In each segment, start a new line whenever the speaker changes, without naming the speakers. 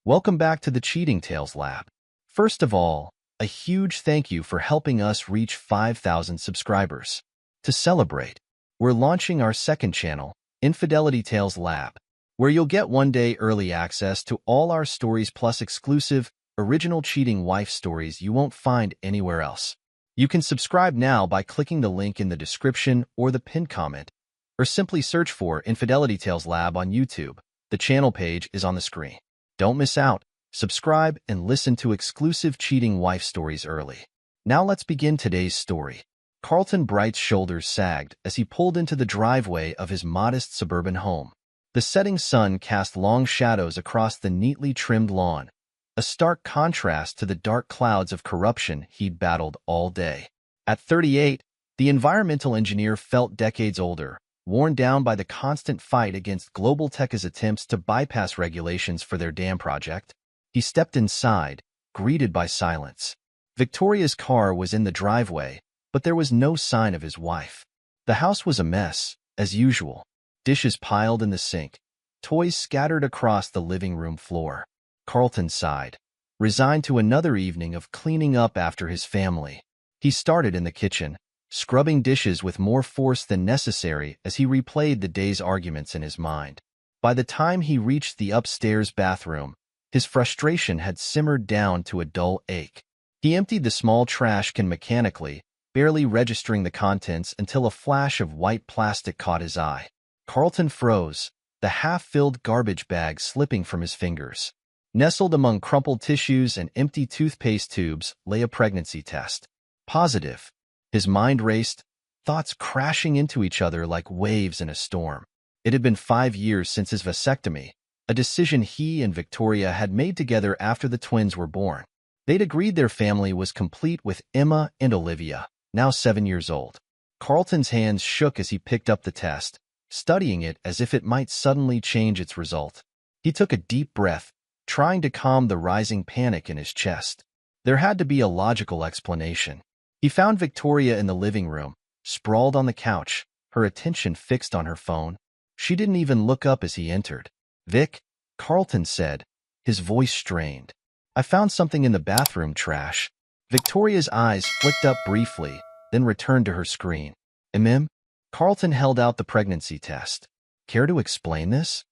Welcome back to the Cheating Tales Lab. First of all, a huge thank you for helping us reach 5,000 subscribers. To celebrate, we're launching our second channel, Infidelity Tales Lab, where you'll get one-day early access to all our stories plus exclusive, original cheating wife stories you won't find anywhere else. You can subscribe now by clicking the link in the description or the pinned comment, or simply search for Infidelity Tales Lab on YouTube. The channel page is on the screen. Don't miss out. Subscribe and listen to exclusive cheating wife stories early. Now let's begin today's story. Carlton Bright's shoulders sagged as he pulled into the driveway of his modest suburban home. The setting sun cast long shadows across the neatly trimmed lawn, a stark contrast to the dark clouds of corruption he'd battled all day. At 38, the environmental engineer felt decades older, worn down by the constant fight against global tech's attempts to bypass regulations for their dam project. He stepped inside, greeted by silence. Victoria's car was in the driveway, but there was no sign of his wife. The house was a mess, as usual. Dishes piled in the sink, toys scattered across the living room floor. Carlton sighed, resigned to another evening of cleaning up after his family. He started in the kitchen, scrubbing dishes with more force than necessary as he replayed the day's arguments in his mind. By the time he reached the upstairs bathroom, his frustration had simmered down to a dull ache. He emptied the small trash can mechanically, barely registering the contents until a flash of white plastic caught his eye. Carlton froze, the half-filled garbage bag slipping from his fingers. Nestled among crumpled tissues and empty toothpaste tubes lay a pregnancy test. Positive. His mind raced, thoughts crashing into each other like waves in a storm. It had been 5 years since his vasectomy, a decision he and Victoria had made together after the twins were born. They'd agreed their family was complete with Emma and Olivia, now 7 years old. Carlton's hands shook as he picked up the test, studying it as if it might suddenly change its result. He took a deep breath, trying to calm the rising panic in his chest. There had to be a logical explanation. He found Victoria in the living room, sprawled on the couch, her attention fixed on her phone. She didn't even look up as he entered. "Vic," Carlton said, his voice strained. "I found something in the bathroom trash." Victoria's eyes flicked up briefly, then returned to her screen. "Mmm?" Carlton held out the pregnancy test. "Care to explain this?"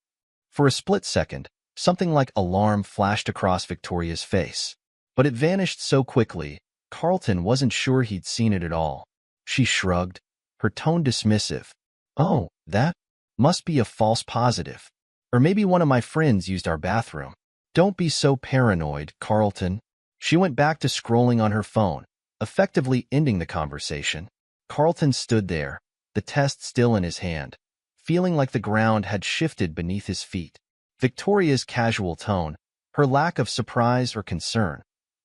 For a split second, something like alarm flashed across Victoria's face. But it vanished so quickly, Carlton wasn't sure he'd seen it at all. She shrugged, her tone dismissive. "Oh, that must be a false positive. Or maybe one of my friends used our bathroom." "Don't be so paranoid, Carlton." She went back to scrolling on her phone, effectively ending the conversation. Carlton stood there, the test still in his hand, feeling like the ground had shifted beneath his feet. Victoria's casual tone, her lack of surprise or concern,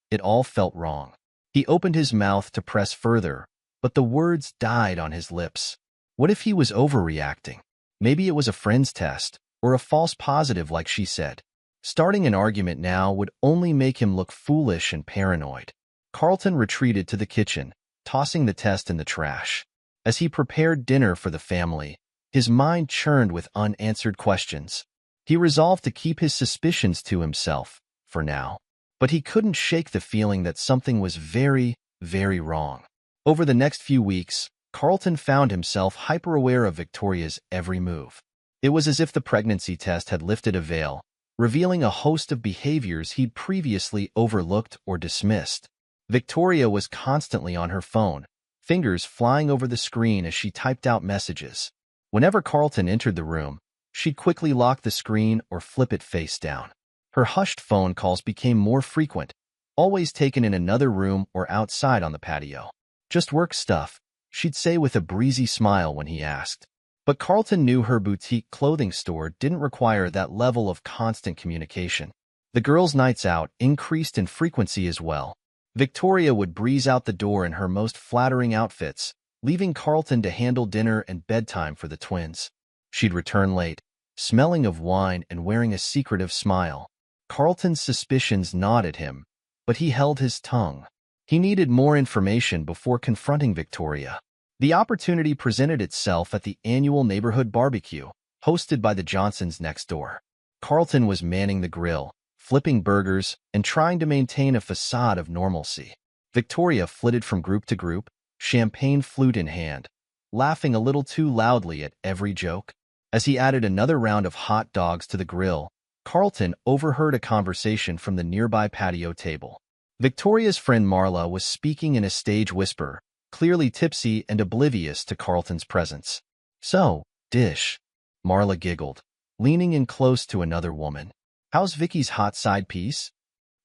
it all felt wrong. He opened his mouth to press further, but the words died on his lips. What if he was overreacting? Maybe it was a friend's test, or a false positive like she said. Starting an argument now would only make him look foolish and paranoid. Carlton retreated to the kitchen, tossing the test in the trash. As he prepared dinner for the family, his mind churned with unanswered questions. He resolved to keep his suspicions to himself, for now. But he couldn't shake the feeling that something was very, very wrong. Over the next few weeks, Carlton found himself hyper-aware of Victoria's every move. It was as if the pregnancy test had lifted a veil, revealing a host of behaviors he'd previously overlooked or dismissed. Victoria was constantly on her phone, fingers flying over the screen as she typed out messages. Whenever Carlton entered the room, she'd quickly lock the screen or flip it face down. Her hushed phone calls became more frequent, always taken in another room or outside on the patio. "Just work stuff," she'd say with a breezy smile when he asked. But Carlton knew her boutique clothing store didn't require that level of constant communication. The girls' nights out increased in frequency as well. Victoria would breeze out the door in her most flattering outfits, leaving Carlton to handle dinner and bedtime for the twins. She'd return late, smelling of wine and wearing a secretive smile. Carlton's suspicions gnawed at him, but he held his tongue. He needed more information before confronting Victoria. The opportunity presented itself at the annual neighborhood barbecue, hosted by the Johnsons next door. Carlton was manning the grill, flipping burgers, and trying to maintain a facade of normalcy. Victoria flitted from group to group, champagne flute in hand, laughing a little too loudly at every joke. As he added another round of hot dogs to the grill, Carlton overheard a conversation from the nearby patio table. Victoria's friend Marla was speaking in a stage whisper, clearly tipsy and oblivious to Carlton's presence. "So, Dish," Marla giggled, leaning in close to another woman. "How's Vicky's hot side piece?"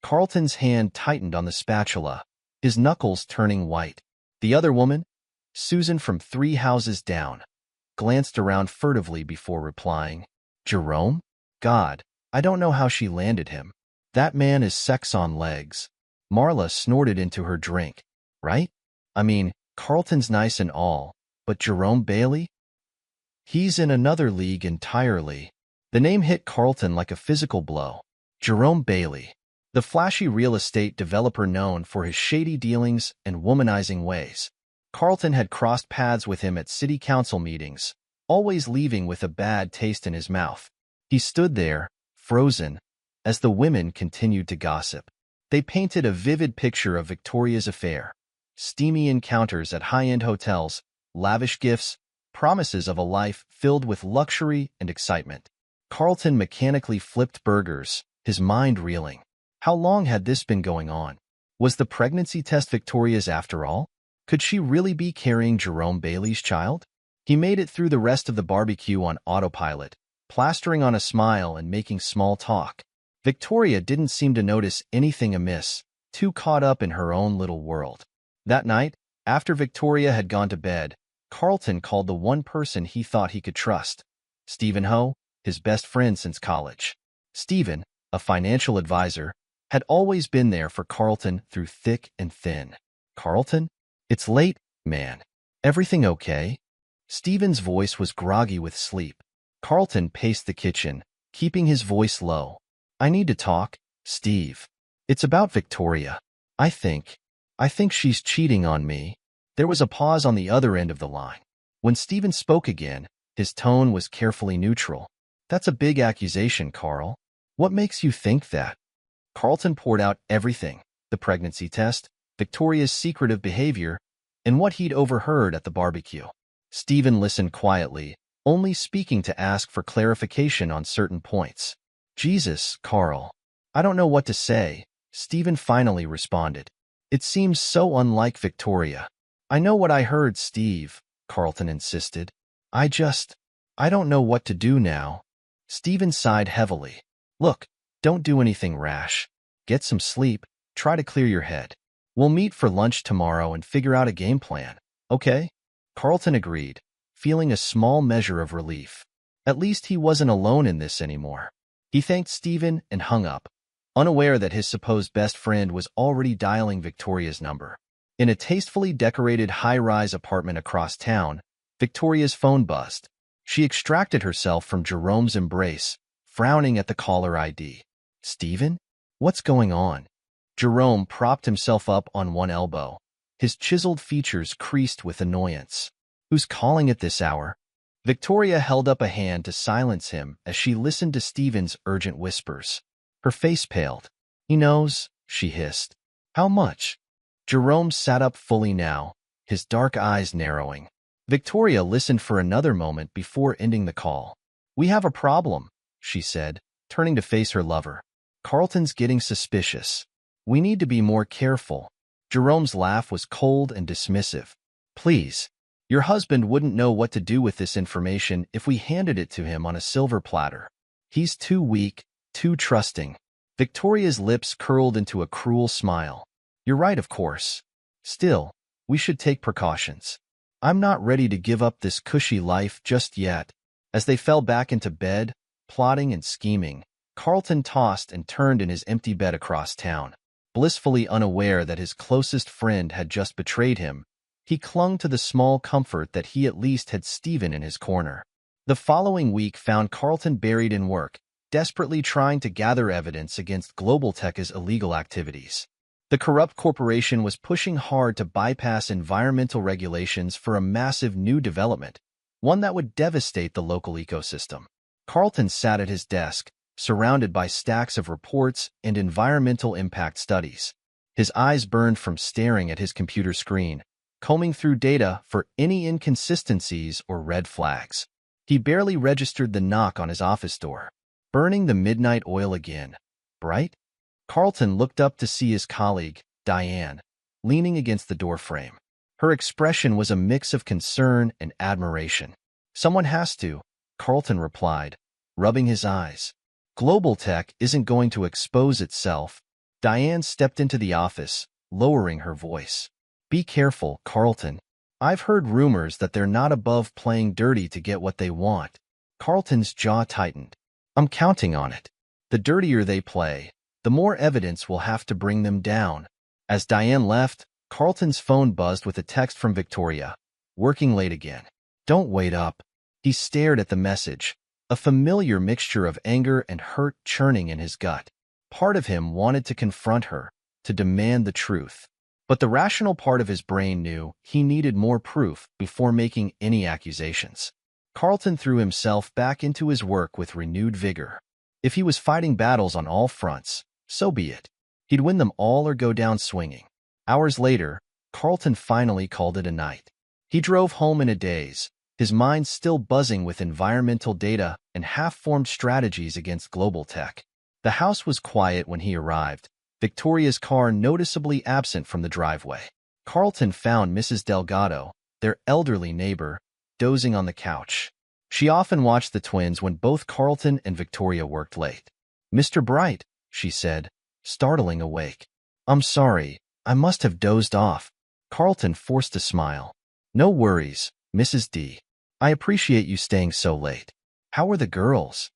Carlton's hand tightened on the spatula, his knuckles turning white. The other woman, Susan from 3 houses down, glanced around furtively before replying. "Jerome? God, I don't know how she landed him. That man is sex on legs." Marla snorted into her drink. "Right? I mean, Carlton's nice and all, but Jerome Bailey? He's in another league entirely." The name hit Carlton like a physical blow. Jerome Bailey, the flashy real estate developer known for his shady dealings and womanizing ways. Carlton had crossed paths with him at city council meetings, always leaving with a bad taste in his mouth. He stood there, frozen, as the women continued to gossip. They painted a vivid picture of Victoria's affair: steamy encounters at high-end hotels, lavish gifts, promises of a life filled with luxury and excitement. Carlton mechanically flipped burgers, his mind reeling. How long had this been going on? Was the pregnancy test Victoria's after all? Could she really be carrying Jerome Bailey's child? He made it through the rest of the barbecue on autopilot, plastering on a smile and making small talk. Victoria didn't seem to notice anything amiss, too caught up in her own little world. That night, after Victoria had gone to bed, Carlton called the one person he thought he could trust: Stephen Ho, his best friend since college. Stephen, a financial advisor, had always been there for Carlton through thick and thin. "Carlton? It's late, man. Everything okay?" Stephen's voice was groggy with sleep. Carlton paced the kitchen, keeping his voice low. "I need to talk, Steve. It's about Victoria. I think she's cheating on me." There was a pause on the other end of the line. When Stephen spoke again, his tone was carefully neutral. "That's a big accusation, Carl. What makes you think that?" Carlton poured out everything: the pregnancy test, Victoria's secretive behavior, and what he'd overheard at the barbecue. Stephen listened quietly, only speaking to ask for clarification on certain points. "Jesus, Carl. I don't know what to say," Stephen finally responded. "It seems so unlike Victoria." "I know what I heard, Steve," Carlton insisted. I don't know what to do now." Stephen sighed heavily. "Look, don't do anything rash. Get some sleep, try to clear your head. We'll meet for lunch tomorrow and figure out a game plan, okay?" Carlton agreed, feeling a small measure of relief. At least he wasn't alone in this anymore. He thanked Stephen and hung up, unaware that his supposed best friend was already dialing Victoria's number. In a tastefully decorated high-rise apartment across town, Victoria's phone buzzed. She extracted herself from Jerome's embrace, frowning at the caller ID. "Stephen? What's going on?" Jerome propped himself up on one elbow, his chiseled features creased with annoyance. "Who's calling at this hour?" Victoria held up a hand to silence him as she listened to Stephen's urgent whispers. Her face paled. "He knows," she hissed. "How much?" Jerome sat up fully now, his dark eyes narrowing. Victoria listened for another moment before ending the call. "We have a problem," she said, turning to face her lover. "Carlton's getting suspicious. We need to be more careful." Jerome's laugh was cold and dismissive. "Please, your husband wouldn't know what to do with this information if we handed it to him on a silver platter. He's too weak, too trusting." Victoria's lips curled into a cruel smile. "You're right, of course. Still, we should take precautions. I'm not ready to give up this cushy life just yet." As they fell back into bed, plotting and scheming, Carlton tossed and turned in his empty bed across town. Blissfully unaware that his closest friend had just betrayed him, he clung to the small comfort that he at least had Stephen in his corner. The following week found Carlton buried in work, desperately trying to gather evidence against Global Tech's illegal activities. The corrupt corporation was pushing hard to bypass environmental regulations for a massive new development, one that would devastate the local ecosystem. Carlton sat at his desk, surrounded by stacks of reports and environmental impact studies. His eyes burned from staring at his computer screen, combing through data for any inconsistencies or red flags. He barely registered the knock on his office door. Burning the midnight oil again. Bright? Carlton looked up to see his colleague, Diane, leaning against the doorframe. Her expression was a mix of concern and admiration. Someone has to, Carlton replied, rubbing his eyes. Global tech isn't going to expose itself. Diane stepped into the office, lowering her voice. Be careful, Carlton. I've heard rumors that they're not above playing dirty to get what they want. Carlton's jaw tightened. I'm counting on it. The dirtier they play, the more evidence will have to bring them down. As Diane left, Carlton's phone buzzed with a text from Victoria. Working late again. Don't wait up. He stared at the message, a familiar mixture of anger and hurt churning in his gut. Part of him wanted to confront her, to demand the truth. But the rational part of his brain knew he needed more proof before making any accusations. Carlton threw himself back into his work with renewed vigor. If he was fighting battles on all fronts, so be it. He'd win them all or go down swinging. Hours later, Carlton finally called it a night. He drove home in a daze, his mind still buzzing with environmental data and half-formed strategies against global tech. The house was quiet when he arrived, Victoria's car noticeably absent from the driveway. Carlton found Mrs. Delgado, their elderly neighbor, dozing on the couch. She often watched the twins when both Carlton and Victoria worked late. Mr. Bright, she said, startling awake. I'm sorry, I must have dozed off. Carlton forced a smile. No worries, Mrs. D. I appreciate you staying so late. How were the girls?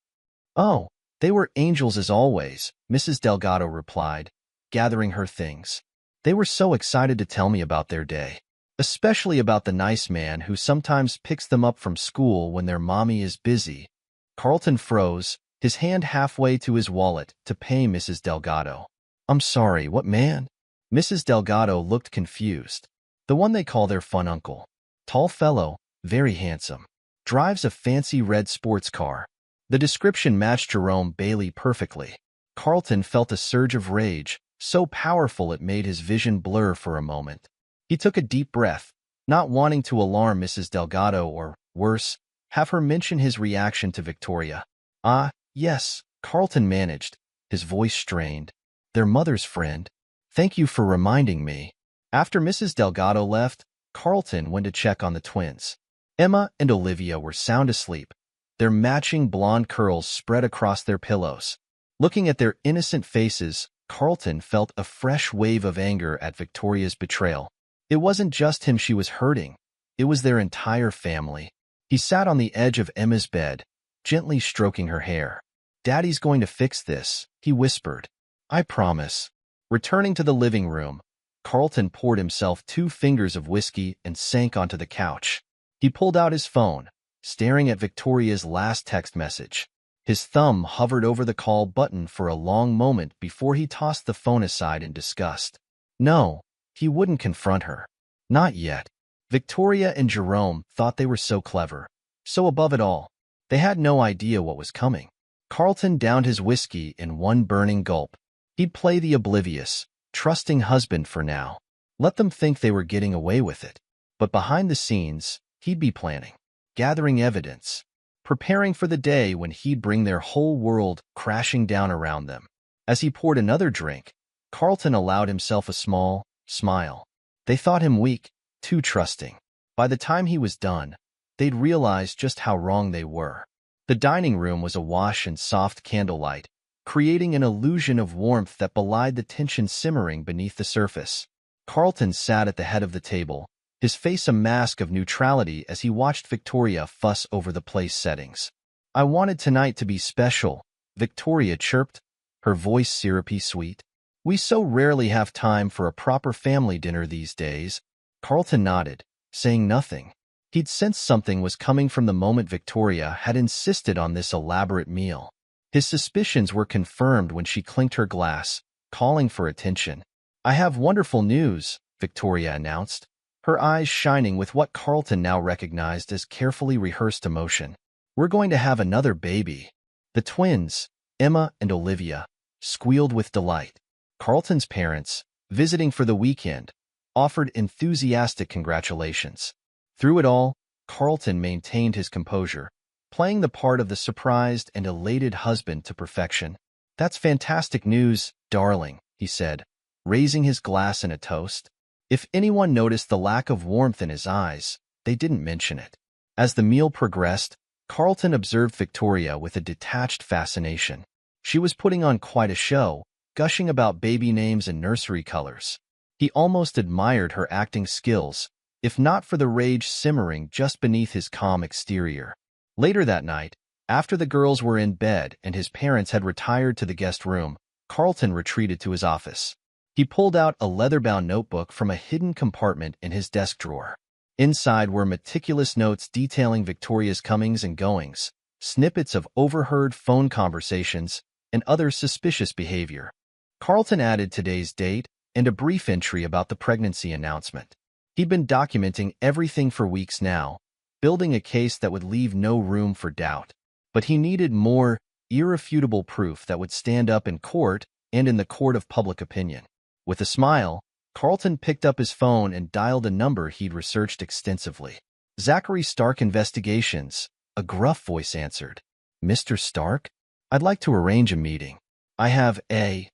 Oh, they were angels as always, Mrs. Delgado replied, gathering her things. They were so excited to tell me about their day, especially about the nice man who sometimes picks them up from school when their mommy is busy. Carlton froze, his hand halfway to his wallet to pay Mrs. Delgado. I'm sorry, what man? Mrs. Delgado looked confused. The one they call their fun uncle. Tall fellow, very handsome. Drives a fancy red sports car. The description matched Jerome Bailey perfectly. Carlton felt a surge of rage, so powerful it made his vision blur for a moment. He took a deep breath, not wanting to alarm Mrs. Delgado or, worse, have her mention his reaction to Victoria. Ah, yes, Carlton managed, his voice strained. Their mother's friend. Thank you for reminding me. After Mrs. Delgado left, Carlton went to check on the twins. Emma and Olivia were sound asleep, their matching blonde curls spread across their pillows. Looking at their innocent faces, Carlton felt a fresh wave of anger at Victoria's betrayal. It wasn't just him she was hurting. It was their entire family. He sat on the edge of Emma's bed, gently stroking her hair. Daddy's going to fix this, he whispered. I promise. Returning to the living room, Carlton poured himself 2 fingers of whiskey and sank onto the couch. He pulled out his phone, staring at Victoria's last text message. His thumb hovered over the call button for a long moment before he tossed the phone aside in disgust. No, he wouldn't confront her. Not yet. Victoria and Jerome thought they were so clever, so above it all. They had no idea what was coming. Carlton downed his whiskey in one burning gulp. He'd play the oblivious, trusting husband for now. Let them think they were getting away with it. But behind the scenes, he'd be planning, gathering evidence, preparing for the day when he'd bring their whole world crashing down around them. As he poured another drink, Carlton allowed himself a small smile. They thought him weak, too trusting. By the time he was done, they'd realized just how wrong they were. The dining room was awash in soft candlelight, creating an illusion of warmth that belied the tension simmering beneath the surface. Carlton sat at the head of the table, his face a mask of neutrality as he watched Victoria fuss over the place settings. I wanted tonight to be special, Victoria chirped, her voice syrupy sweet. We so rarely have time for a proper family dinner these days. Carlton nodded, saying nothing. He'd sensed something was coming from the moment Victoria had insisted on this elaborate meal. His suspicions were confirmed when she clinked her glass, calling for attention. I have wonderful news, Victoria announced, her eyes shining with what Carlton now recognized as carefully rehearsed emotion. We're going to have another baby. The twins, Emma and Olivia, squealed with delight. Carlton's parents, visiting for the weekend, offered enthusiastic congratulations. Through it all, Carlton maintained his composure, playing the part of the surprised and elated husband to perfection. "That's fantastic news, darling," he said, raising his glass in a toast. If anyone noticed the lack of warmth in his eyes, they didn't mention it. As the meal progressed, Carlton observed Victoria with a detached fascination. She was putting on quite a show, gushing about baby names and nursery colors. He almost admired her acting skills, if not for the rage simmering just beneath his calm exterior. Later that night, after the girls were in bed and his parents had retired to the guest room, Carlton retreated to his office. He pulled out a leather-bound notebook from a hidden compartment in his desk drawer. Inside were meticulous notes detailing Victoria's comings and goings, snippets of overheard phone conversations, and other suspicious behavior. Carlton added today's date and a brief entry about the pregnancy announcement. He'd been documenting everything for weeks now, building a case that would leave no room for doubt. But he needed more irrefutable proof that would stand up in court and in the court of public opinion. With a smile, Carlton picked up his phone and dialed a number he'd researched extensively. "Zachary Stark Investigations," a gruff voice answered. "Mr. Stark? I'd like to arrange a meeting. I have a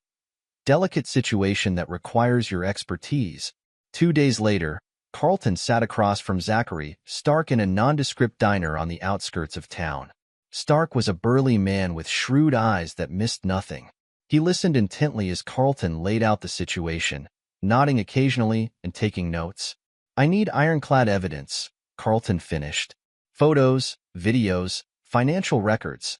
delicate situation that requires your expertise." 2 days later, Carlton sat across from Zachary Stark in a nondescript diner on the outskirts of town. Stark was a burly man with shrewd eyes that missed nothing. He listened intently as Carlton laid out the situation, nodding occasionally and taking notes. "I need ironclad evidence," Carlton finished. "Photos, videos, financial records.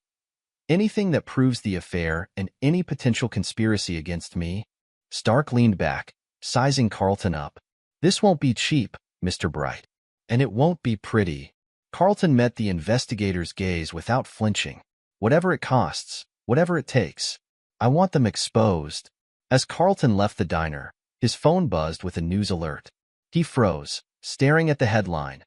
Anything that proves the affair and any potential conspiracy against me." Stark leaned back, sizing Carlton up. "This won't be cheap, Mr. Bright. And it won't be pretty." Carlton met the investigator's gaze without flinching. "Whatever it costs, whatever it takes. I want them exposed." As Carlton left the diner, his phone buzzed with a news alert. He froze, staring at the headline.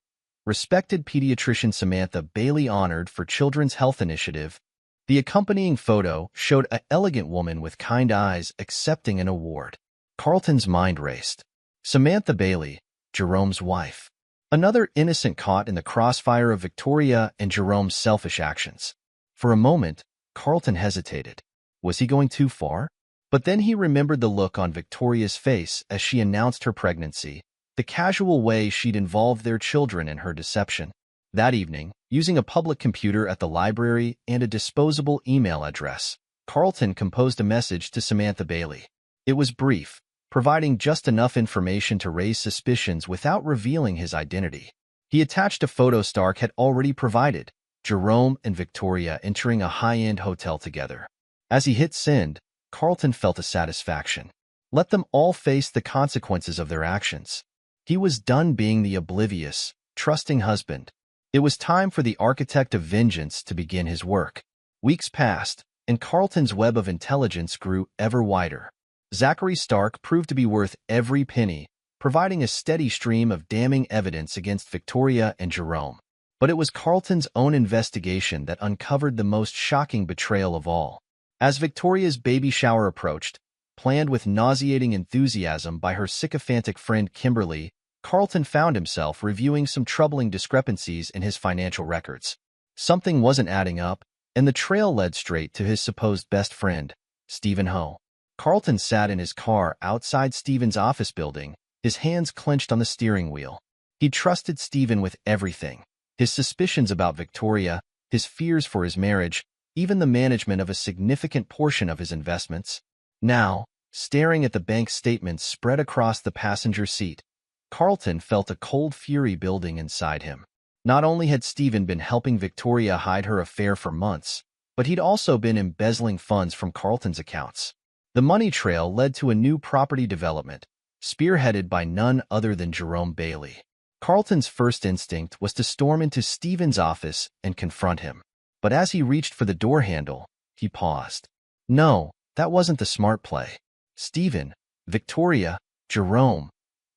"Respected pediatrician Samantha Bailey honored for Children's Health Initiative." The accompanying photo showed an elegant woman with kind eyes accepting an award. Carlton's mind raced. Samantha Bailey, Jerome's wife. Another innocent caught in the crossfire of Victoria and Jerome's selfish actions. For a moment, Carlton hesitated. Was he going too far? But then he remembered the look on Victoria's face as she announced her pregnancy, the casual way she'd involved their children in her deception. That evening, using a public computer at the library and a disposable email address, Carlton composed a message to Samantha Bailey. It was brief, providing just enough information to raise suspicions without revealing his identity. He attached a photo Stark had already provided, Jerome and Victoria entering a high-end hotel together. As he hit send, Carlton felt a satisfaction. Let them all face the consequences of their actions. He was done being the oblivious, trusting husband. It was time for the architect of vengeance to begin his work. Weeks passed, and Carlton's web of intelligence grew ever wider. Zachary Stark proved to be worth every penny, providing a steady stream of damning evidence against Victoria and Jerome. But it was Carlton's own investigation that uncovered the most shocking betrayal of all. As Victoria's baby shower approached, planned with nauseating enthusiasm by her sycophantic friend Kimberly, Carlton found himself reviewing some troubling discrepancies in his financial records. Something wasn't adding up, and the trail led straight to his supposed best friend, Stephen Ho. Carlton sat in his car outside Stephen's office building, his hands clenched on the steering wheel. He trusted Stephen with everything: his suspicions about Victoria, his fears for his marriage, even the management of a significant portion of his investments. Now, staring at the bank statements spread across the passenger seat, Carlton felt a cold fury building inside him. Not only had Stephen been helping Victoria hide her affair for months, but he'd also been embezzling funds from Carlton's accounts. The money trail led to a new property development, spearheaded by none other than Jerome Bailey. Carlton's first instinct was to storm into Stephen's office and confront him. But as he reached for the door handle, he paused. No, that wasn't the smart play. Stephen, Victoria, Jerome,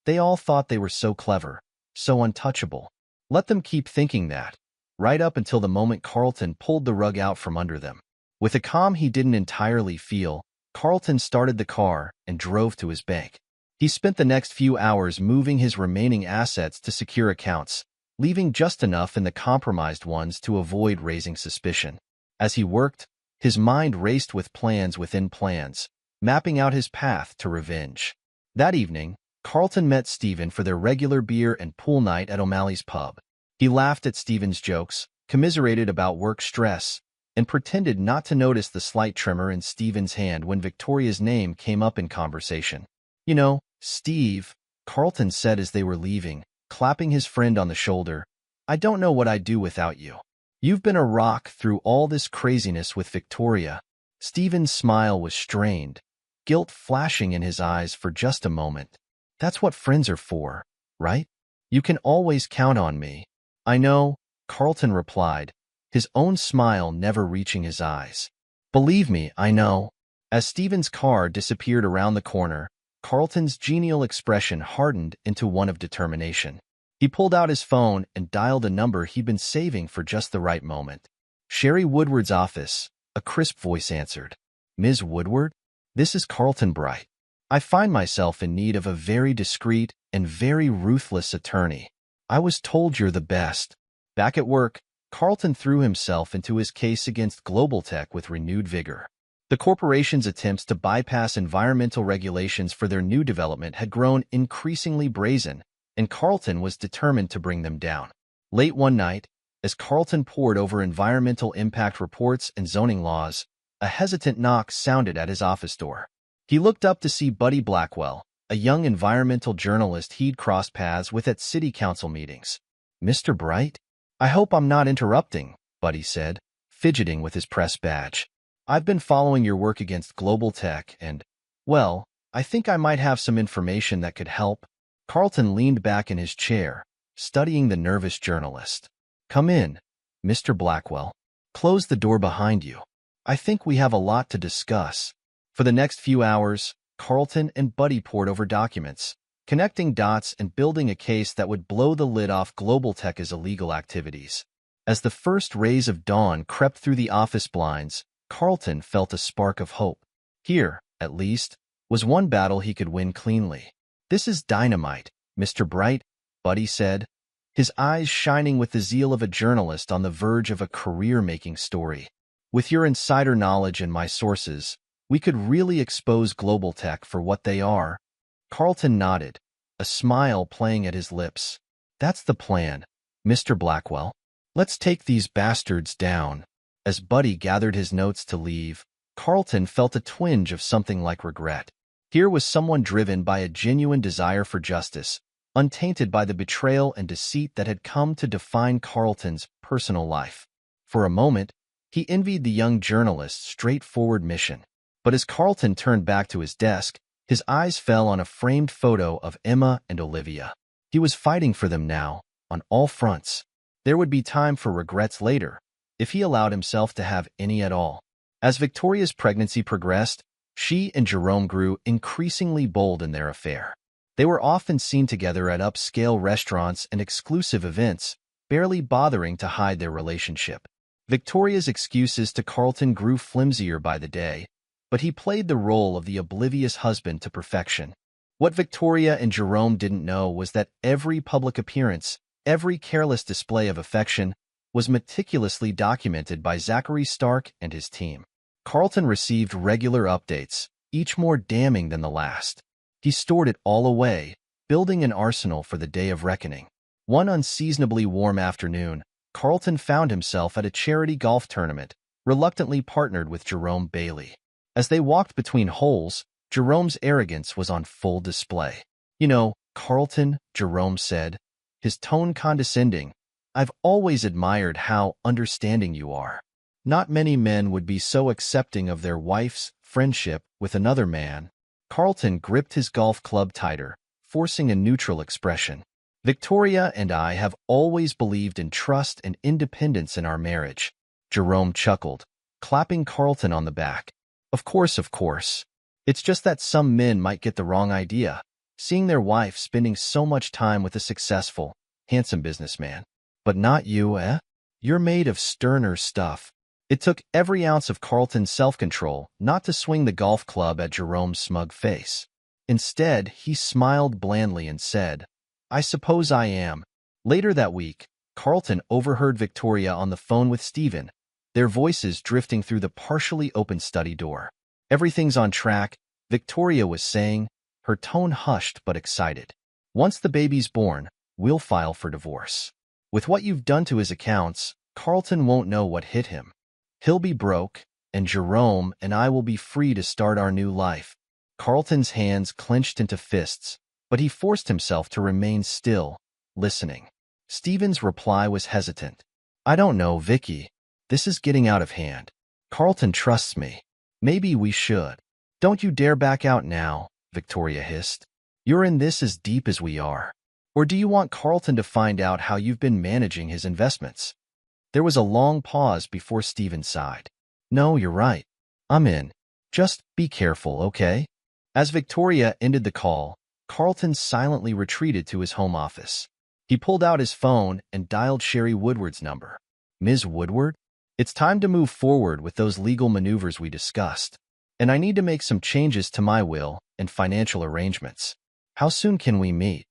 they all thought they were so clever, so untouchable. Let them keep thinking that, right up until the moment Carlton pulled the rug out from under them. With a calm he didn't entirely feel, Carlton started the car and drove to his bank. He spent the next few hours moving his remaining assets to secure accounts, leaving just enough in the compromised ones to avoid raising suspicion. As he worked, his mind raced with plans within plans, mapping out his path to revenge. That evening, Carlton met Stephen for their regular beer and pool night at O'Malley's pub. He laughed at Stephen's jokes, commiserated about work stress, and pretended not to notice the slight tremor in Stephen's hand when Victoria's name came up in conversation. "You know, Steve," Carlton said as they were leaving, clapping his friend on the shoulder, "I don't know what I'd do without you. You've been a rock through all this craziness with Victoria." Stephen's smile was strained, guilt flashing in his eyes for just a moment. "That's what friends are for, right? You can always count on me." "I know," Carlton replied, his own smile never reaching his eyes. "Believe me, I know." As Stephen's car disappeared around the corner, Carlton's genial expression hardened into one of determination. He pulled out his phone and dialed a number he'd been saving for just the right moment. "Sherry Woodward's office," a crisp voice answered. "Ms. Woodward? This is Carlton Bright. I find myself in need of a very discreet and very ruthless attorney. I was told you're the best." Back at work, Carlton threw himself into his case against Global Tech with renewed vigor. The corporation's attempts to bypass environmental regulations for their new development had grown increasingly brazen, and Carlton was determined to bring them down. Late one night, as Carlton pored over environmental impact reports and zoning laws, a hesitant knock sounded at his office door. He looked up to see Buddy Blackwell, a young environmental journalist he'd crossed paths with at city council meetings. "Mr. Bright? I hope I'm not interrupting," Buddy said, fidgeting with his press badge. "I've been following your work against Global Tech and, well, I think I might have some information that could help." Carlton leaned back in his chair, studying the nervous journalist. "Come in, Mr. Blackwell. Close the door behind you. I think we have a lot to discuss." For the next few hours, Carlton and Buddy pored over documents, connecting dots and building a case that would blow the lid off Global Tech's illegal activities. As the first rays of dawn crept through the office blinds, Carlton felt a spark of hope. Here, at least, was one battle he could win cleanly. "This is dynamite, Mr. Bright," Buddy said, his eyes shining with the zeal of a journalist on the verge of a career-making story. "With your insider knowledge and my sources, we could really expose Global Tech for what they are." Carlton nodded, a smile playing at his lips. "That's the plan, Mr. Blackwell. Let's take these bastards down." As Buddy gathered his notes to leave, Carlton felt a twinge of something like regret. Here was someone driven by a genuine desire for justice, untainted by the betrayal and deceit that had come to define Carlton's personal life. For a moment, he envied the young journalist's straightforward mission. But as Carlton turned back to his desk, his eyes fell on a framed photo of Emma and Olivia. He was fighting for them now, on all fronts. There would be time for regrets later, if he allowed himself to have any at all. As Victoria's pregnancy progressed, she and Jerome grew increasingly bold in their affair. They were often seen together at upscale restaurants and exclusive events, barely bothering to hide their relationship. Victoria's excuses to Carlton grew flimsier by the day, but he played the role of the oblivious husband to perfection. What Victoria and Jerome didn't know was that every public appearance, every careless display of affection, was meticulously documented by Zachary Stark and his team. Carlton received regular updates, each more damning than the last. He stored it all away, building an arsenal for the day of reckoning. One unseasonably warm afternoon, Carlton found himself at a charity golf tournament, reluctantly partnered with Jerome Bailey. As they walked between holes, Jerome's arrogance was on full display. "You know, Carlton," Jerome said, his tone condescending, "I've always admired how understanding you are. Not many men would be so accepting of their wife's friendship with another man." Carlton gripped his golf club tighter, forcing a neutral expression. "Victoria and I have always believed in trust and independence in our marriage." Jerome chuckled, clapping Carlton on the back. Of course. It's just that some men might get the wrong idea, seeing their wife spending so much time with a successful, handsome businessman. But not you, eh? You're made of sterner stuff." It took every ounce of Carlton's self-control not to swing the golf club at Jerome's smug face. Instead, he smiled blandly and said, "I suppose I am." Later that week, Carlton overheard Victoria on the phone with Stephen, their voices drifting through the partially open study door. "Everything's on track," Victoria was saying, her tone hushed but excited. "Once the baby's born, we'll file for divorce. With what you've done to his accounts, Carlton won't know what hit him. He'll be broke, and Jerome and I will be free to start our new life." Carlton's hands clenched into fists, but he forced himself to remain still, listening. Stephen's reply was hesitant. "I don't know, Vicky. This is getting out of hand. Carlton trusts me. Maybe we should." "Don't you dare back out now," Victoria hissed. "You're in this as deep as we are. Or do you want Carlton to find out how you've been managing his investments?" There was a long pause before Stephen sighed. "No, you're right. I'm in. Just be careful, okay?" As Victoria ended the call, Carlton silently retreated to his home office. He pulled out his phone and dialed Sherry Woodward's number. "Ms. Woodward? It's time to move forward with those legal maneuvers we discussed. And I need to make some changes to my will and financial arrangements. How soon can we meet?"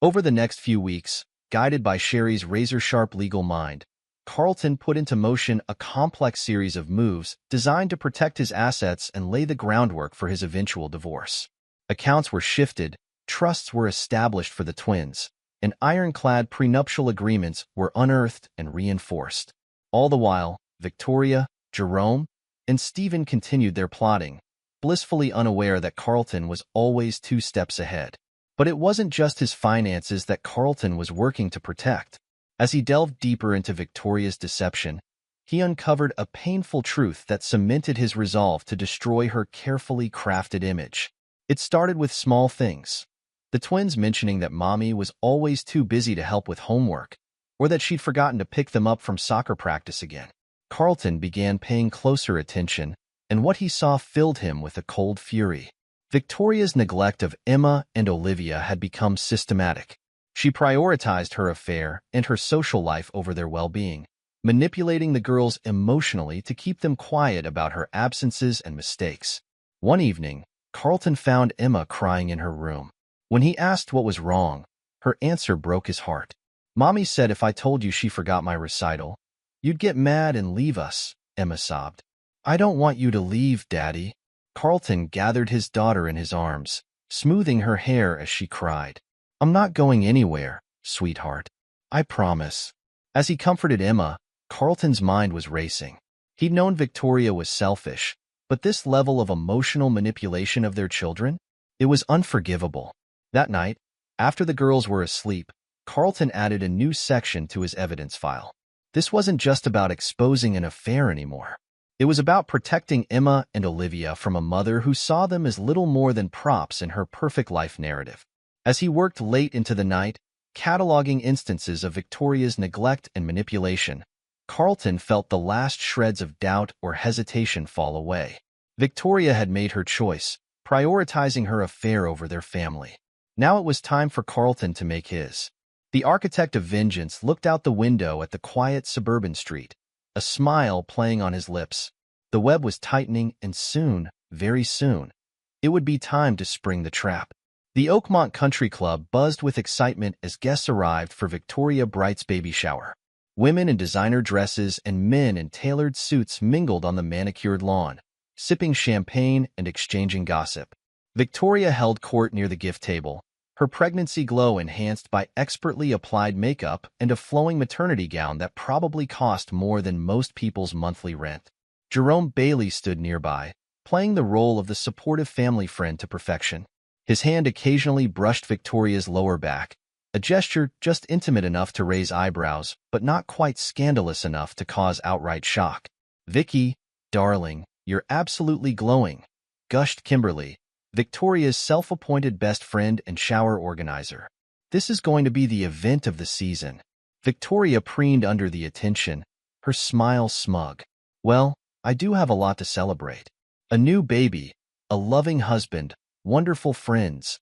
Over the next few weeks, guided by Sherry's razor-sharp legal mind, Carlton put into motion a complex series of moves designed to protect his assets and lay the groundwork for his eventual divorce. Accounts were shifted, trusts were established for the twins, and ironclad prenuptial agreements were unearthed and reinforced. All the while, Victoria, Jerome, and Stephen continued their plotting, blissfully unaware that Carlton was always 2 steps ahead. But it wasn't just his finances that Carlton was working to protect. As he delved deeper into Victoria's deception, he uncovered a painful truth that cemented his resolve to destroy her carefully crafted image. It started with small things. The twins mentioning that Mommy was always too busy to help with homework, or that she'd forgotten to pick them up from soccer practice again. Carlton began paying closer attention, and what he saw filled him with a cold fury. Victoria's neglect of Emma and Olivia had become systematic. She prioritized her affair and her social life over their well-being, manipulating the girls emotionally to keep them quiet about her absences and mistakes. One evening, Carlton found Emma crying in her room. When he asked what was wrong, her answer broke his heart. "Mommy said if I told you she forgot my recital, you'd get mad and leave us," Emma sobbed. "I don't want you to leave, Daddy." Carlton gathered his daughter in his arms, smoothing her hair as she cried. "I'm not going anywhere, sweetheart. I promise." As he comforted Emma, Carlton's mind was racing. He'd known Victoria was selfish, but this level of emotional manipulation of their children? It was unforgivable. That night, after the girls were asleep, Carlton added a new section to his evidence file. This wasn't just about exposing an affair anymore. It was about protecting Emma and Olivia from a mother who saw them as little more than props in her perfect life narrative. As he worked late into the night, cataloging instances of Victoria's neglect and manipulation, Carlton felt the last shreds of doubt or hesitation fall away. Victoria had made her choice, prioritizing her affair over their family. Now it was time for Carlton to make his. The architect of vengeance looked out the window at the quiet suburban street, a smile playing on his lips. The web was tightening, and soon, very soon, it would be time to spring the trap. The Oakmont Country Club buzzed with excitement as guests arrived for Victoria Bright's baby shower. Women in designer dresses and men in tailored suits mingled on the manicured lawn, sipping champagne and exchanging gossip. Victoria held court near the gift table, her pregnancy glow enhanced by expertly applied makeup and a flowing maternity gown that probably cost more than most people's monthly rent. Jerome Bailey stood nearby, playing the role of the supportive family friend to perfection. His hand occasionally brushed Victoria's lower back, a gesture just intimate enough to raise eyebrows, but not quite scandalous enough to cause outright shock. "Vicky, darling, you're absolutely glowing," gushed Kimberly, Victoria's self-appointed best friend and shower organizer. "This is going to be the event of the season." Victoria preened under the attention, her smile smug. "Well, I do have a lot to celebrate. A new baby, a loving husband, wonderful friends.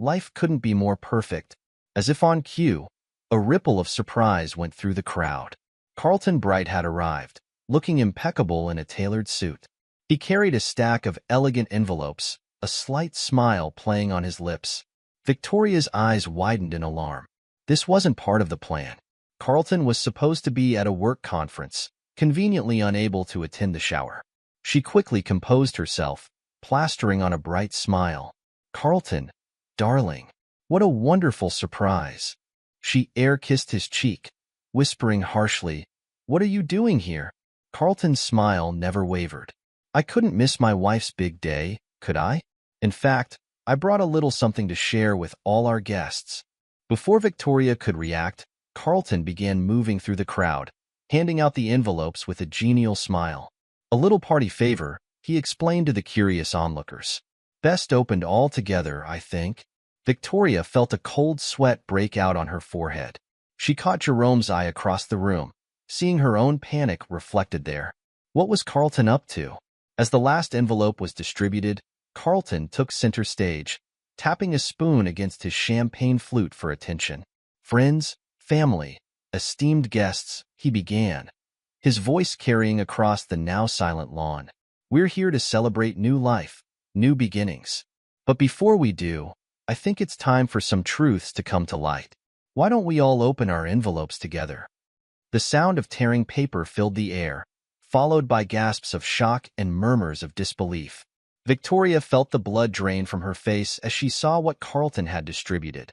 Life couldn't be more perfect." As if on cue, a ripple of surprise went through the crowd. Carlton Bright had arrived, looking impeccable in a tailored suit. He carried a stack of elegant envelopes, a slight smile playing on his lips. Victoria's eyes widened in alarm. This wasn't part of the plan. Carlton was supposed to be at a work conference, conveniently unable to attend the shower. She quickly composed herself, plastering on a bright smile. "Carlton, darling, what a wonderful surprise." She air-kissed his cheek, whispering harshly, "What are you doing here?" Carlton's smile never wavered. "I couldn't miss my wife's big day, could I? In fact, I brought a little something to share with all our guests." Before Victoria could react, Carlton began moving through the crowd, handing out the envelopes with a genial smile. "A little party favor," he explained to the curious onlookers. "Best opened all together, I think." Victoria felt a cold sweat break out on her forehead. She caught Jerome's eye across the room, seeing her own panic reflected there. What was Carlton up to? As the last envelope was distributed, Carlton took center stage, tapping a spoon against his champagne flute for attention. "Friends, family, esteemed guests," he began, his voice carrying across the now silent lawn. "We're here to celebrate new life, new beginnings. But before we do, I think it's time for some truths to come to light. Why don't we all open our envelopes together?" The sound of tearing paper filled the air, followed by gasps of shock and murmurs of disbelief. Victoria felt the blood drain from her face as she saw what Carlton had distributed.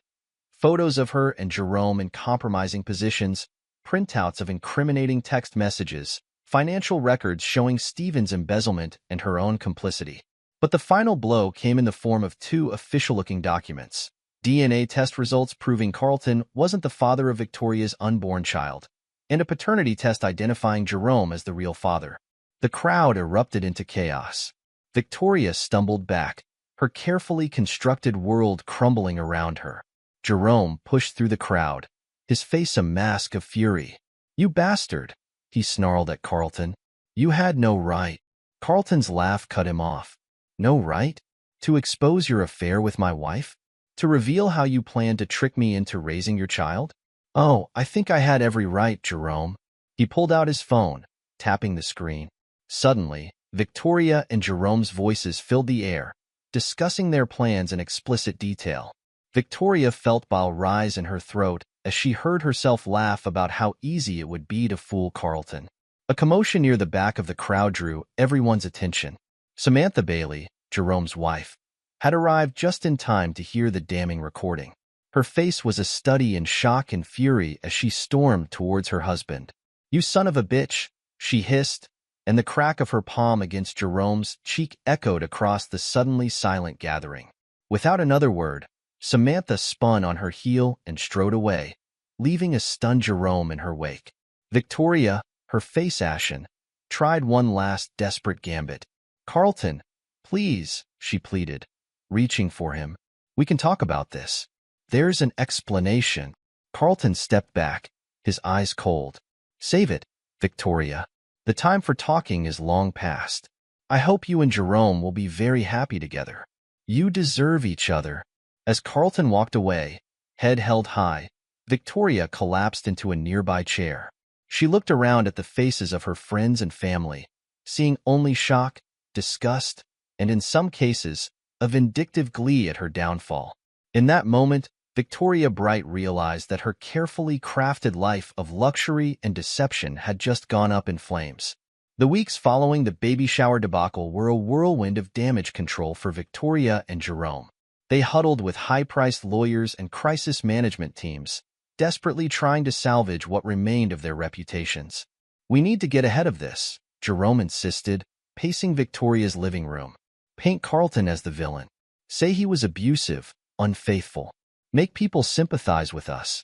Photos of her and Jerome in compromising positions, printouts of incriminating text messages, financial records showing Stephen's embezzlement and her own complicity. But the final blow came in the form of two official-looking documents. DNA test results proving Carlton wasn't the father of Victoria's unborn child, and a paternity test identifying Jerome as the real father. The crowd erupted into chaos. Victoria stumbled back, her carefully constructed world crumbling around her. Jerome pushed through the crowd, his face a mask of fury. "You bastard," he snarled at Carlton. "You had no right." Carlton's laugh cut him off. "No right? To expose your affair with my wife? To reveal how you plan to trick me into raising your child? Oh, I think I had every right, Jerome." He pulled out his phone, tapping the screen. Suddenly, Victoria and Jerome's voices filled the air, discussing their plans in explicit detail. Victoria felt bile rise in her throat as she heard herself laugh about how easy it would be to fool Carlton. A commotion near the back of the crowd drew everyone's attention. Samantha Bailey, Jerome's wife, had arrived just in time to hear the damning recording. Her face was a study in shock and fury as she stormed towards her husband. "You son of a bitch," she hissed, and the crack of her palm against Jerome's cheek echoed across the suddenly silent gathering. Without another word, Samantha spun on her heel and strode away, leaving a stunned Jerome in her wake. Victoria, her face ashen, tried one last desperate gambit. "Carlton, please," she pleaded, reaching for him. "We can talk about this. There's an explanation." Carlton stepped back, his eyes cold. "Save it, Victoria. The time for talking is long past. I hope you and Jerome will be very happy together. You deserve each other." As Carlton walked away, head held high, Victoria collapsed into a nearby chair. She looked around at the faces of her friends and family, seeing only shock, disgust, and in some cases, a vindictive glee at her downfall. In that moment, Victoria Bright realized that her carefully crafted life of luxury and deception had just gone up in flames. The weeks following the baby shower debacle were a whirlwind of damage control for Victoria and Jerome. They huddled with high-priced lawyers and crisis management teams, desperately trying to salvage what remained of their reputations. "We need to get ahead of this," Jerome insisted, pacing Victoria's living room. "Paint Carlton as the villain. Say he was abusive, unfaithful. Make people sympathize with us."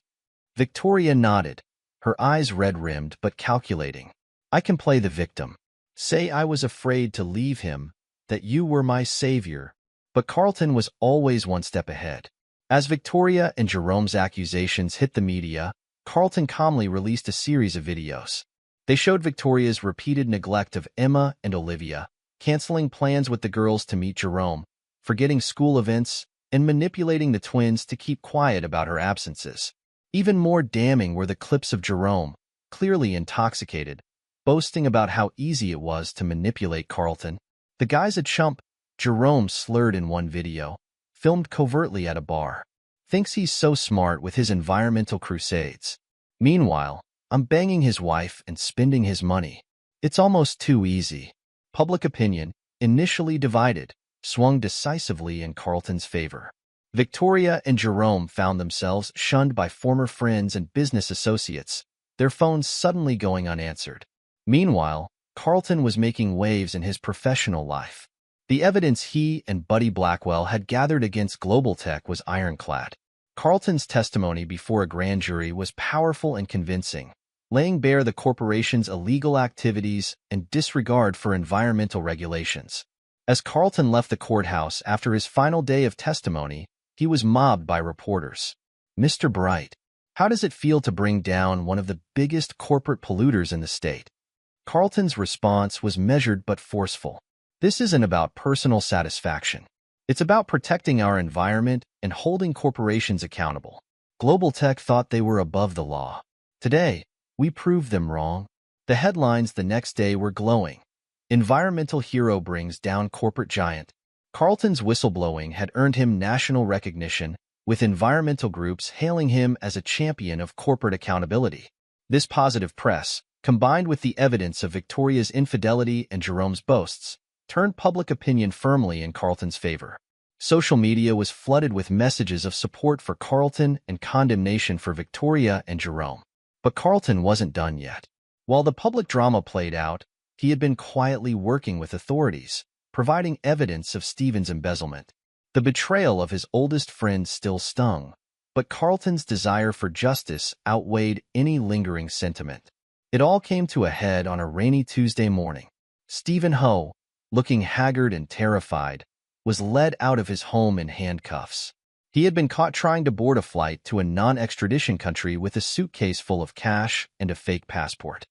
Victoria nodded, her eyes red-rimmed but calculating. "I can play the victim. Say I was afraid to leave him, that you were my savior." But Carlton was always one step ahead. As Victoria and Jerome's accusations hit the media, Carlton calmly released a series of videos. They showed Victoria's repeated neglect of Emma and Olivia, canceling plans with the girls to meet Jerome, forgetting school events, and manipulating the twins to keep quiet about her absences. Even more damning were the clips of Jerome, clearly intoxicated, boasting about how easy it was to manipulate Carlton. The guy's a chump, Jerome slurred in one video, filmed covertly at a bar. Thinks he's so smart with his environmental crusades. Meanwhile, I'm banging his wife and spending his money. It's almost too easy. Public opinion, initially divided, swung decisively in Carlton's favor. Victoria and Jerome found themselves shunned by former friends and business associates, their phones suddenly going unanswered. Meanwhile, Carlton was making waves in his professional life. The evidence he and Buddy Blackwell had gathered against Global Tech was ironclad. Carlton's testimony before a grand jury was powerful and convincing, laying bare the corporation's illegal activities and disregard for environmental regulations. As Carlton left the courthouse after his final day of testimony, he was mobbed by reporters. "Mr. Bright, how does it feel to bring down one of the biggest corporate polluters in the state?" Carlton's response was measured but forceful. "This isn't about personal satisfaction. It's about protecting our environment and holding corporations accountable. Global Tech thought they were above the law. Today, we proved them wrong." The headlines the next day were glowing. Environmental hero brings down corporate giant. Carlton's whistleblowing had earned him national recognition, with environmental groups hailing him as a champion of corporate accountability. This positive press, combined with the evidence of Victoria's infidelity and Jerome's boasts, turned public opinion firmly in Carlton's favor. Social media was flooded with messages of support for Carlton and condemnation for Victoria and Jerome. But Carlton wasn't done yet. While the public drama played out, he had been quietly working with authorities, providing evidence of Stephen's embezzlement. The betrayal of his oldest friend still stung, but Carlton's desire for justice outweighed any lingering sentiment. It all came to a head on a rainy Tuesday morning. Stephen Ho, looking haggard and terrified, was led out of his home in handcuffs. He had been caught trying to board a flight to a non-extradition country with a suitcase full of cash and a fake passport.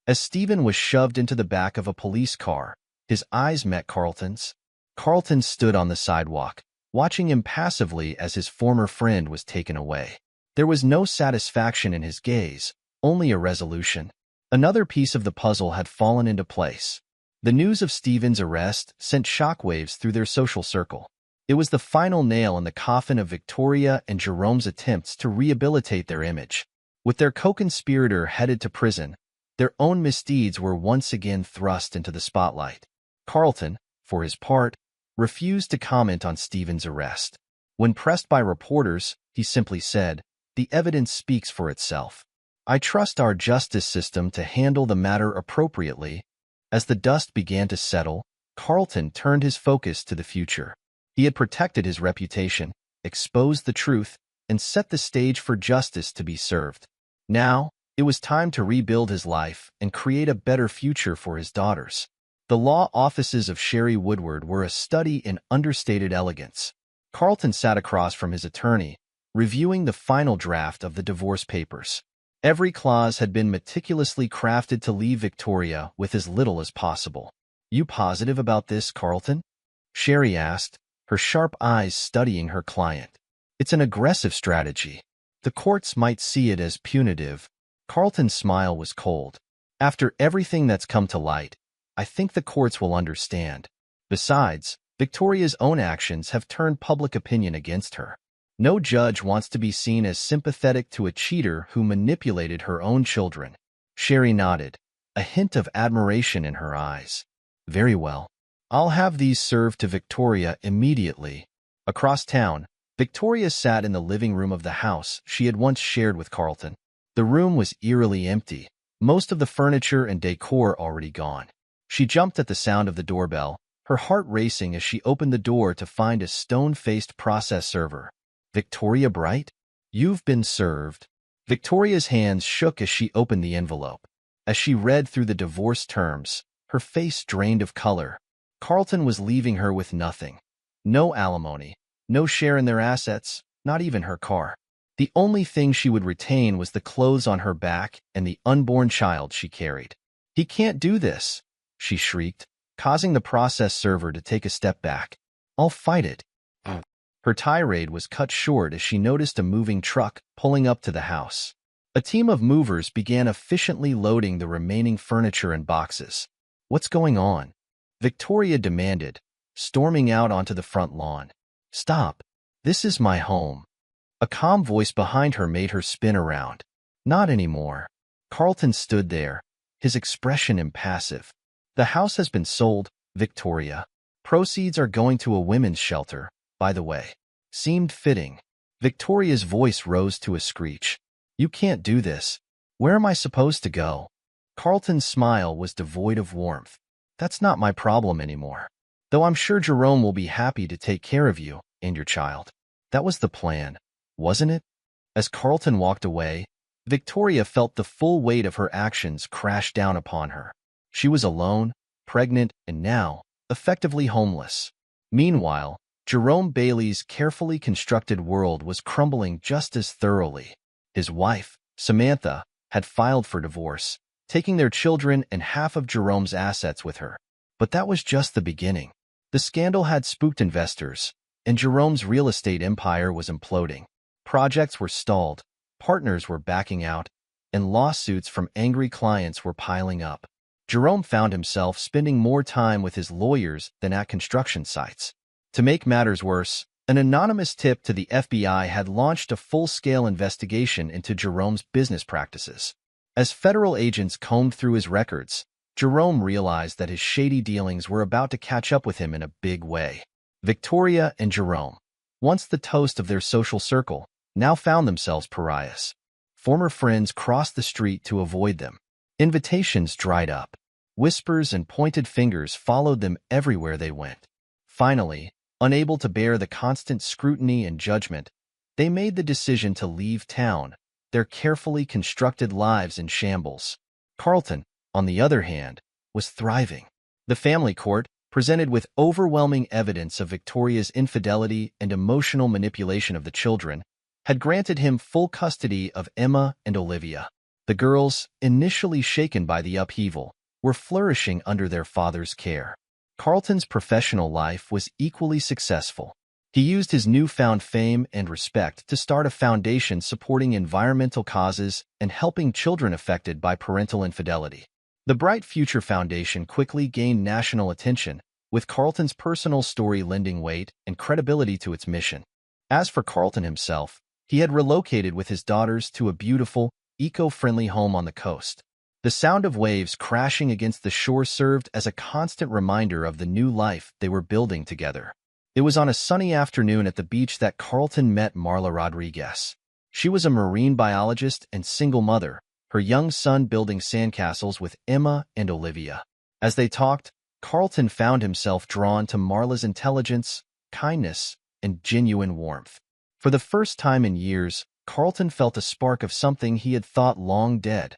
As Stephen was shoved into the back of a police car, his eyes met Carlton's. Carlton stood on the sidewalk, watching impassively as his former friend was taken away. There was no satisfaction in his gaze, only a resolution. Another piece of the puzzle had fallen into place. The news of Stephen's arrest sent shockwaves through their social circle. It was the final nail in the coffin of Victoria and Jerome's attempts to rehabilitate their image. With their co-conspirator headed to prison, their own misdeeds were once again thrust into the spotlight. Carlton, for his part, refused to comment on Stephen's arrest. When pressed by reporters, he simply said, "The evidence speaks for itself. I trust our justice system to handle the matter appropriately." As the dust began to settle, Carlton turned his focus to the future. He had protected his reputation, exposed the truth, and set the stage for justice to be served. Now, it was time to rebuild his life and create a better future for his daughters. The law offices of Sherry Woodward were a study in understated elegance. Carlton sat across from his attorney, reviewing the final draft of the divorce papers. Every clause had been meticulously crafted to leave Victoria with as little as possible. "You positive about this, Carlton?" Sherry asked, her sharp eyes studying her client. "It's an aggressive strategy. The courts might see it as punitive." Carlton's smile was cold. "After everything that's come to light, I think the courts will understand. Besides, Victoria's own actions have turned public opinion against her. No judge wants to be seen as sympathetic to a cheater who manipulated her own children." Sherry nodded, a hint of admiration in her eyes. "Very well. I'll have these served to Victoria immediately." Across town, Victoria sat in the living room of the house she had once shared with Carlton. The room was eerily empty, most of the furniture and decor already gone. She jumped at the sound of the doorbell, her heart racing as she opened the door to find a stone-faced process server. "Victoria Bright? You've been served." Victoria's hands shook as she opened the envelope. As she read through the divorce terms, her face drained of color. Carlton was leaving her with nothing. No alimony, no share in their assets, not even her car. The only thing she would retain was the clothes on her back and the unborn child she carried. "He can't do this," she shrieked, causing the process server to take a step back. "I'll fight it." Her tirade was cut short as she noticed a moving truck pulling up to the house. A team of movers began efficiently loading the remaining furniture and boxes. "What's going on?" Victoria demanded, storming out onto the front lawn. "Stop. This is my home." A calm voice behind her made her spin around. "Not anymore." Carlton stood there, his expression impassive. "The house has been sold, Victoria. Proceeds are going to a women's shelter, by the way." Seemed fitting. Victoria's voice rose to a screech. "You can't do this. Where am I supposed to go?" Carlton's smile was devoid of warmth. "That's not my problem anymore. Though I'm sure Jerome will be happy to take care of you and your child." That was the plan, wasn't it? As Carlton walked away, Victoria felt the full weight of her actions crash down upon her. She was alone, pregnant, and now, effectively homeless. Meanwhile, Jerome Bailey's carefully constructed world was crumbling just as thoroughly. His wife, Samantha, had filed for divorce, taking their children and half of Jerome's assets with her. But that was just the beginning. The scandal had spooked investors, and Jerome's real estate empire was imploding. Projects were stalled, partners were backing out, and lawsuits from angry clients were piling up. Jerome found himself spending more time with his lawyers than at construction sites. To make matters worse, an anonymous tip to the FBI had launched a full-scale investigation into Jerome's business practices. As federal agents combed through his records, Jerome realized that his shady dealings were about to catch up with him in a big way. Victoria and Jerome, once the toast of their social circle, now found themselves pariahs. Former friends crossed the street to avoid them. Invitations dried up. Whispers and pointed fingers followed them everywhere they went. Finally, unable to bear the constant scrutiny and judgment, they made the decision to leave town, their carefully constructed lives in shambles. Carlton, on the other hand, was thriving. The family court, presented with overwhelming evidence of Victoria's infidelity and emotional manipulation of the children, had granted him full custody of Emma and Olivia. The girls, initially shaken by the upheaval, were flourishing under their father's care. Carlton's professional life was equally successful. He used his newfound fame and respect to start a foundation supporting environmental causes and helping children affected by parental infidelity. The Bright Future Foundation quickly gained national attention, with Carlton's personal story lending weight and credibility to its mission. As for Carlton himself, he had relocated with his daughters to a beautiful, eco-friendly home on the coast. The sound of waves crashing against the shore served as a constant reminder of the new life they were building together. It was on a sunny afternoon at the beach that Carlton met Marla Rodriguez. She was a marine biologist and single mother, her young son building sandcastles with Emma and Olivia. As they talked, Carlton found himself drawn to Marla's intelligence, kindness, and genuine warmth. For the first time in years, Carlton felt a spark of something he had thought long dead: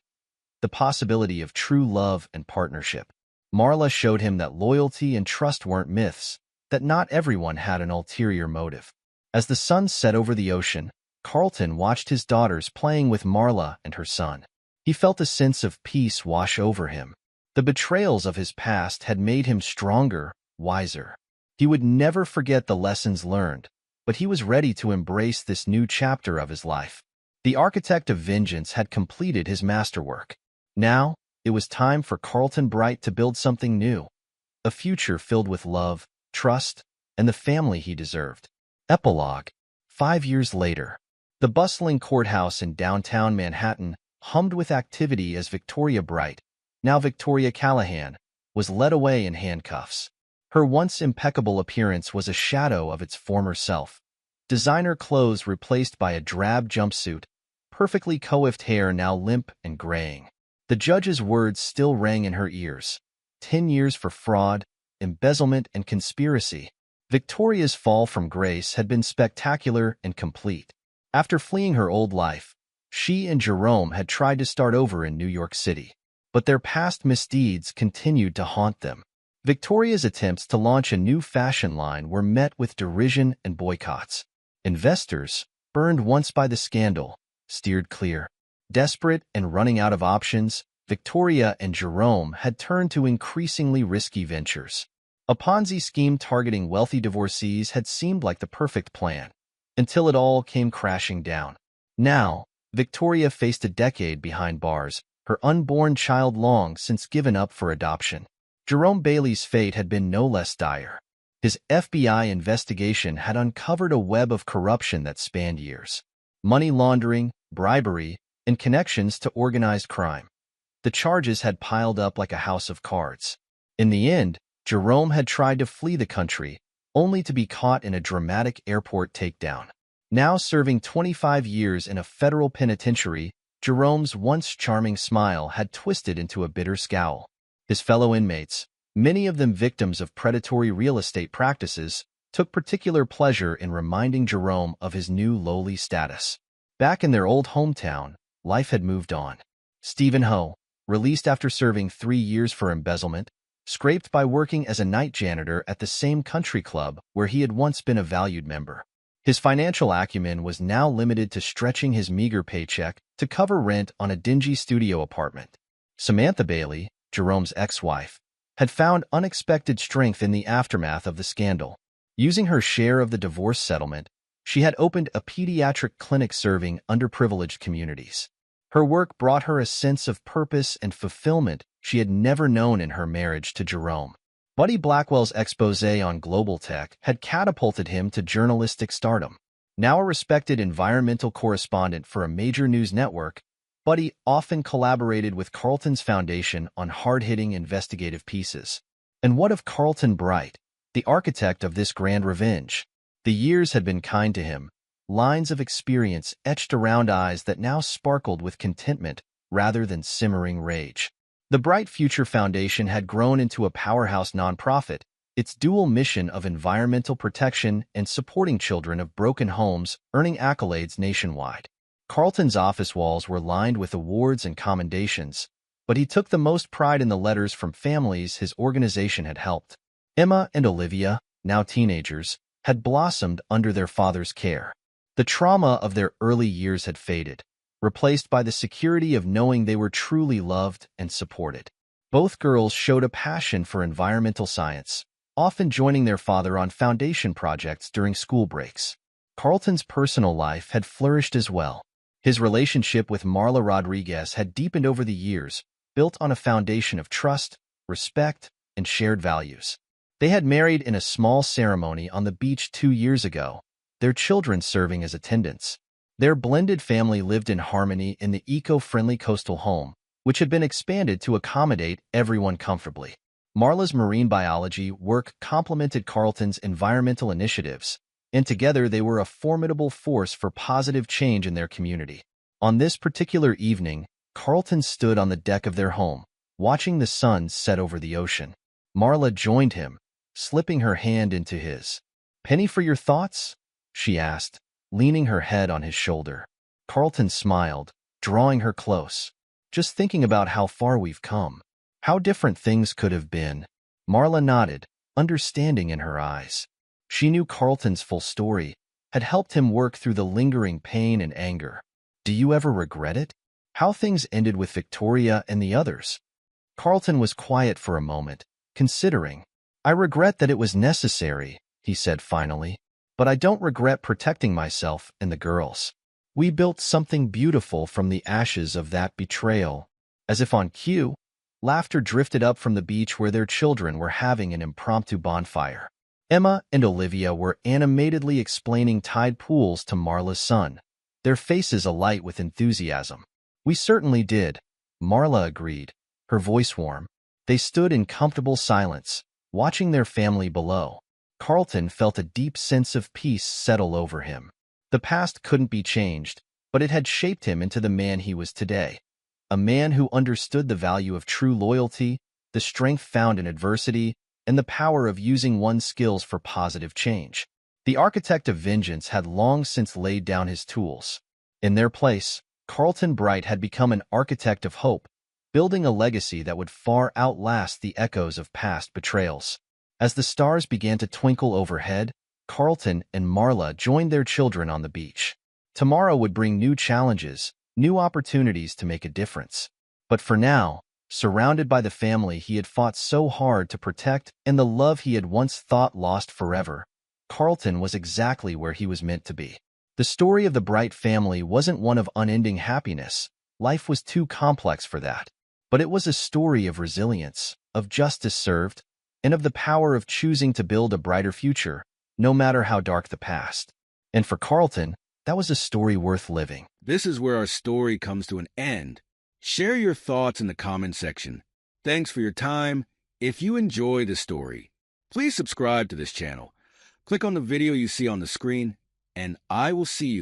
the possibility of true love and partnership. Marla showed him that loyalty and trust weren't myths, that not everyone had an ulterior motive. As the sun set over the ocean, Carlton watched his daughters playing with Marla and her son. He felt a sense of peace wash over him. The betrayals of his past had made him stronger, wiser. He would never forget the lessons learned, but he was ready to embrace this new chapter of his life. The architect of vengeance had completed his masterwork. Now, it was time for Carlton Bright to build something new, a future filled with love, trust, and the family he deserved. Epilogue. 5 years later, the bustling courthouse in downtown Manhattan hummed with activity as Victoria Bright, now Victoria Callahan, was led away in handcuffs. Her once impeccable appearance was a shadow of its former self. Designer clothes replaced by a drab jumpsuit, perfectly coiffed hair now limp and graying. The judge's words still rang in her ears. 10 years for fraud, embezzlement, and conspiracy. Victoria's fall from grace had been spectacular and complete. After fleeing her old life, she and Jerome had tried to start over in New York City, but their past misdeeds continued to haunt them. Victoria's attempts to launch a new fashion line were met with derision and boycotts. Investors, burned once by the scandal, steered clear. Desperate and running out of options, Victoria and Jerome had turned to increasingly risky ventures. A Ponzi scheme targeting wealthy divorcees had seemed like the perfect plan, until it all came crashing down. Now, Victoria faced a decade behind bars, her unborn child long since given up for adoption. Jerome Bailey's fate had been no less dire. His FBI investigation had uncovered a web of corruption that spanned years. Money laundering, bribery, and connections to organized crime. The charges had piled up like a house of cards. In the end, Jerome had tried to flee the country, only to be caught in a dramatic airport takedown. Now serving 25 years in a federal penitentiary, Jerome's once charming smile had twisted into a bitter scowl. His fellow inmates, many of them victims of predatory real estate practices, took particular pleasure in reminding Jerome of his new lowly status. Back in their old hometown, life had moved on. Stephen Ho, released after serving 3 years for embezzlement, scraped by working as a night janitor at the same country club where he had once been a valued member. His financial acumen was now limited to stretching his meager paycheck to cover rent on a dingy studio apartment. Samantha Bailey, Jerome's ex-wife, had found unexpected strength in the aftermath of the scandal. Using her share of the divorce settlement, she had opened a pediatric clinic serving underprivileged communities. Her work brought her a sense of purpose and fulfillment she had never known in her marriage to Jerome. Buddy Blackwell's exposé on global tech had catapulted him to journalistic stardom. Now a respected environmental correspondent for a major news network, Buddy often collaborated with Carlton's foundation on hard-hitting investigative pieces. And what of Carlton Bright, the architect of this grand revenge? The years had been kind to him, lines of experience etched around eyes that now sparkled with contentment rather than simmering rage. The Bright Future Foundation had grown into a powerhouse nonprofit, its dual mission of environmental protection and supporting children of broken homes earning accolades nationwide. Carlton's office walls were lined with awards and commendations, but he took the most pride in the letters from families his organization had helped. Emma and Olivia, now teenagers, had blossomed under their father's care. The trauma of their early years had faded, replaced by the security of knowing they were truly loved and supported. Both girls showed a passion for environmental science, often joining their father on foundation projects during school breaks. Carlton's personal life had flourished as well. His relationship with Marla Rodriguez had deepened over the years, built on a foundation of trust, respect, and shared values. They had married in a small ceremony on the beach 2 years ago, their children serving as attendants. Their blended family lived in harmony in the eco-friendly coastal home, which had been expanded to accommodate everyone comfortably. Marla's marine biology work complemented Carlton's environmental initiatives, and together they were a formidable force for positive change in their community. On this particular evening, Carlton stood on the deck of their home, watching the sun set over the ocean. Marla joined him, slipping her hand into his. "Penny for your thoughts?" she asked, leaning her head on his shoulder. Carlton smiled, drawing her close. "Just thinking about how far we've come. How different things could have been." Marla nodded, understanding in her eyes. She knew Carlton's full story, had helped him work through the lingering pain and anger. "Do you ever regret it? How things ended with Victoria and the others?" Carlton was quiet for a moment, considering. "I regret that it was necessary," he said finally. "But I don't regret protecting myself and the girls. We built something beautiful from the ashes of that betrayal." As if on cue, laughter drifted up from the beach where their children were having an impromptu bonfire. Emma and Olivia were animatedly explaining tide pools to Marla's son, their faces alight with enthusiasm. "We certainly did," Marla agreed, her voice warm. They stood in comfortable silence, watching their family below. Carlton felt a deep sense of peace settle over him. The past couldn't be changed, but it had shaped him into the man he was today. A man who understood the value of true loyalty, the strength found in adversity, and the power of using one's skills for positive change. The architect of vengeance had long since laid down his tools. In their place, Carlton Bright had become an architect of hope, building a legacy that would far outlast the echoes of past betrayals. As the stars began to twinkle overhead, Carlton and Marla joined their children on the beach. Tomorrow would bring new challenges, new opportunities to make a difference. But for now, surrounded by the family he had fought so hard to protect and the love he had once thought lost forever, Carlton was exactly where he was meant to be. The story of the Bright family wasn't one of unending happiness. Life was too complex for that. But it was a story of resilience, of justice served, and of the power of choosing to build a brighter future, no matter how dark the past. And for Carlton, that was a story worth living.
This is where our story comes to an end. Share your thoughts in the comment section. Thanks for your time. If you enjoy the story, please subscribe to this channel. Click on the video you see on the screen, and I will see you there.